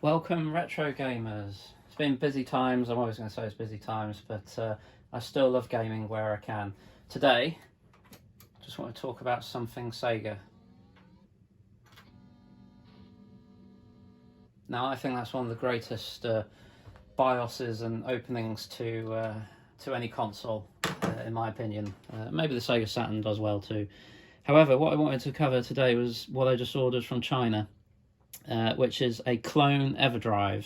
Welcome, retro gamers. It's been busy times. I'm always going to say it's busy times, but I still love gaming where I can. Today, just want to talk about something Sega. Now, I think that's one of the greatest BIOSes and openings to any console, in my opinion. Maybe the Sega Saturn does well too. However, what I wanted to cover today was what I just ordered from China, which is a clone Everdrive.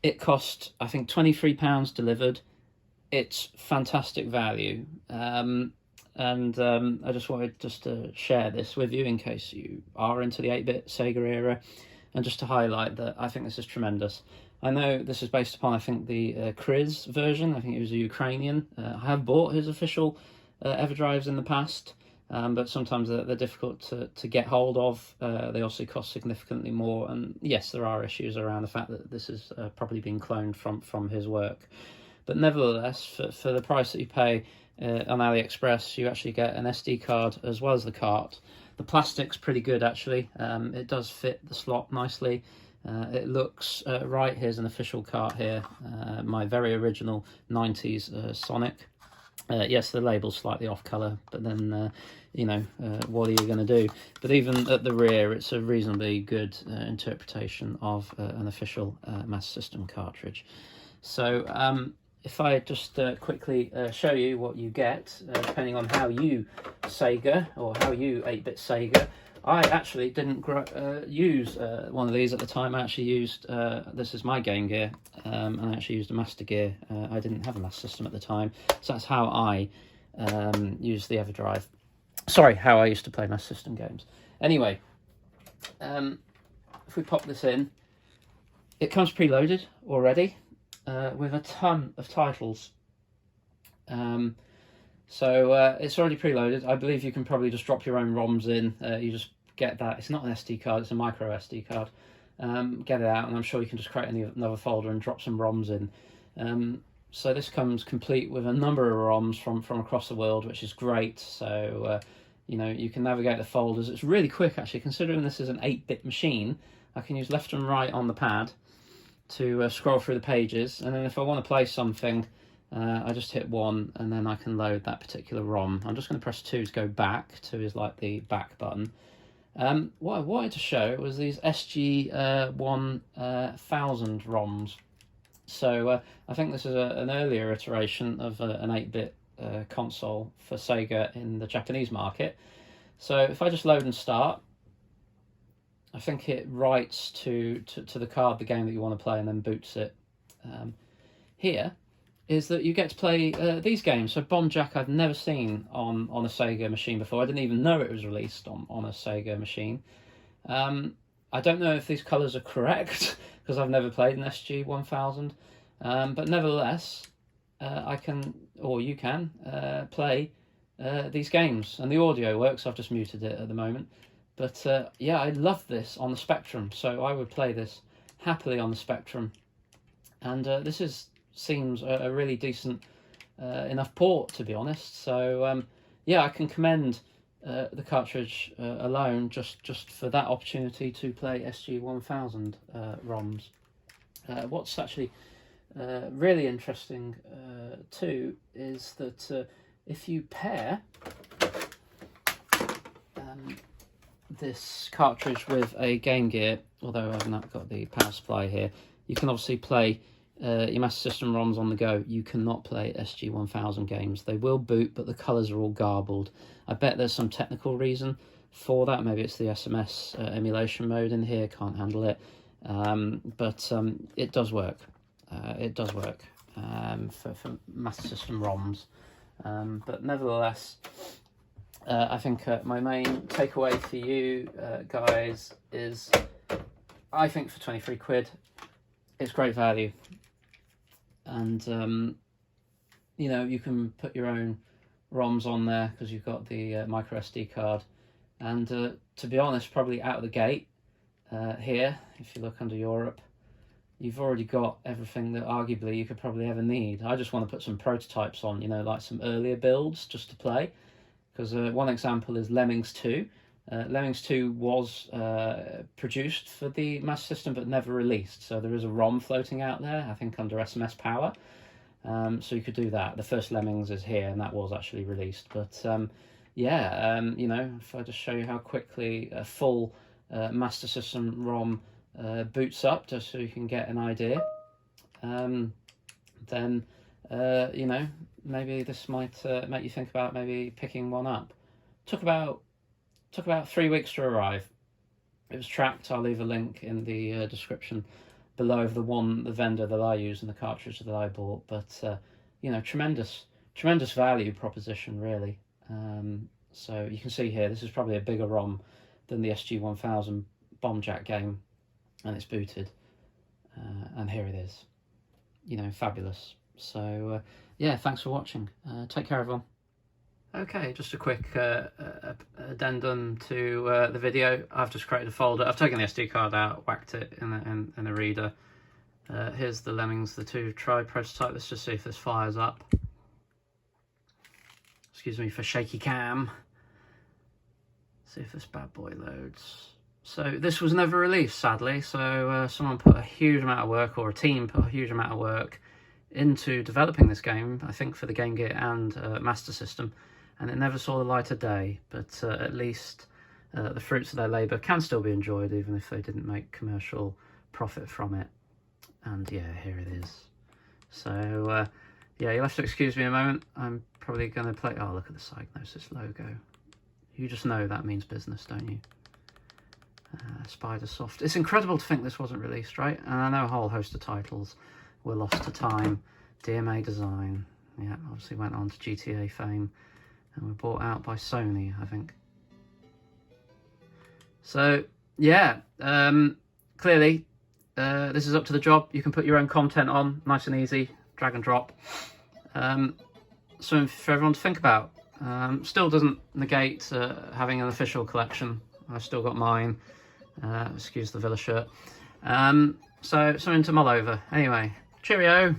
It cost, I think, £23 delivered. It's fantastic value. I just wanted to share this with you in case you are into the 8-bit Sega era, and just to highlight that I think this is tremendous. I know this is based upon, I think, the Kriz version. I think it was a Ukrainian. I have bought his official Everdrives in the past, but sometimes they're difficult to get hold of. They also cost significantly more, and yes, there are issues around the fact that this is probably been cloned from his work. But nevertheless, for the price that you pay on AliExpress, you actually get an SD card as well as the cart. The plastic's pretty good, actually. It does fit the slot nicely. It looks right. Here's an official cart here, my very original 90s Sonic. Yes, the label's slightly off colour, but then, what are you going to do? But even at the rear, it's a reasonably good interpretation of an official Master System cartridge. So if I just quickly show you what you get, depending on how you Sega, or how you 8-bit Sega. I actually didn't use one of these at the time. I actually used, this is my Game Gear, and I actually used a Master Gear. I didn't have a Master System at the time, so that's how I used the Everdrive. Sorry, how I used to play Master System games. Anyway, if we pop this in, it comes preloaded already with a ton of titles. So it's already preloaded. I believe you can probably just drop your own ROMs in. You just get that. It's not an SD card, it's a micro SD card. Get it out, and I'm sure you can just create another folder and drop some ROMs in. So this comes complete with a number of ROMs from across the world, which is great. So you can navigate the folders. It's really quick, actually, considering this is an 8-bit machine. I can use left and right on the pad to scroll through the pages, and then if I want to play something, I just hit 1 and then I can load that particular ROM. I'm just going to press 2 to go back. 2 is like the back button. What I wanted to show was these SG-1000 ROMs. So I think this is an earlier iteration of an 8-bit console for Sega in the Japanese market. So if I just load and start, I think it writes to the card the game that you want to play and then boots it. Here is that you get to play these games. So Bomb Jack I've never seen on a Sega machine before. I didn't even know it was released on a Sega machine. I don't know if these colours are correct, because I've never played an SG-1000. But nevertheless, I can, or you can, play these games. And the audio works. I've just muted it at the moment. But yeah, I love this on the Spectrum. So I would play this happily on the Spectrum. And this seems a really decent enough port, to be honest. So yeah, I can commend the cartridge alone just for that opportunity to play SG-1000 ROMs. What's actually really interesting too is that if you pair this cartridge with a Game Gear, although I've not got the power supply here, you can obviously play your Master System ROMs on the go. You cannot play SG-1000 games. They will boot, but the colours are all garbled. I bet there's some technical reason for that. Maybe it's the SMS emulation mode in here, can't handle it. But it does work. It does work for Master System ROMs. But nevertheless, I think my main takeaway for you guys is, I think for 23 quid, it's great value. And you can put your own ROMs on there because you've got the micro SD card. And to be honest, probably out of the gate here, if you look under Europe, you've already got everything that arguably you could probably ever need. I just want to put some prototypes on, like some earlier builds just to play. Because one example is Lemmings 2, Lemmings 2 was produced for the Master System but never released, so there is a ROM floating out there, I think under SMS Power. So you could do that. The first Lemmings is here, and that was actually released. But yeah, you know, if I just show you how quickly a full Master System ROM boots up, just so you can get an idea, then you know, maybe this might make you think about maybe picking one up. Took about 3 weeks to arrive. It was tracked. I'll leave a link in the description below of the vendor that I use and the cartridge that I bought. But you know, tremendous value proposition, really. So you can see here, this is probably a bigger ROM than the SG-1000 Bomb Jack game, and it's booted. And here it is. You know, fabulous. So yeah, thanks for watching. Take care, everyone. Okay, just a quick addendum to the video. I've just created a folder. I've taken the SD card out, whacked it in the reader. Here's the Lemmings, the 2 try prototype. Let's just see if this fires up. Excuse me for shaky cam. See if this bad boy loads. So this was never released, sadly. So someone put a huge amount of work, or a team put a huge amount of work into developing this game, I think for the Game Gear and Master System, and it never saw the light of day. But at least the fruits of their labour can still be enjoyed, even if they didn't make commercial profit from it. And yeah, here it is. So yeah, you'll have to excuse me a moment. I'm probably going to play... Oh, look at the Psygnosis logo. You just know that means business, don't you? Spider Soft. It's incredible to think this wasn't released, right? And I know a whole host of titles were lost to time. DMA Design, yeah, obviously went on to GTA fame and were bought out by Sony, I think. So yeah, clearly this is up to the job. You can put your own content on, nice and easy, drag and drop. Something for everyone to think about. Still doesn't negate having an official collection. I've still got mine. Excuse the Villa shirt. So something to mull over. Anyway, cheerio.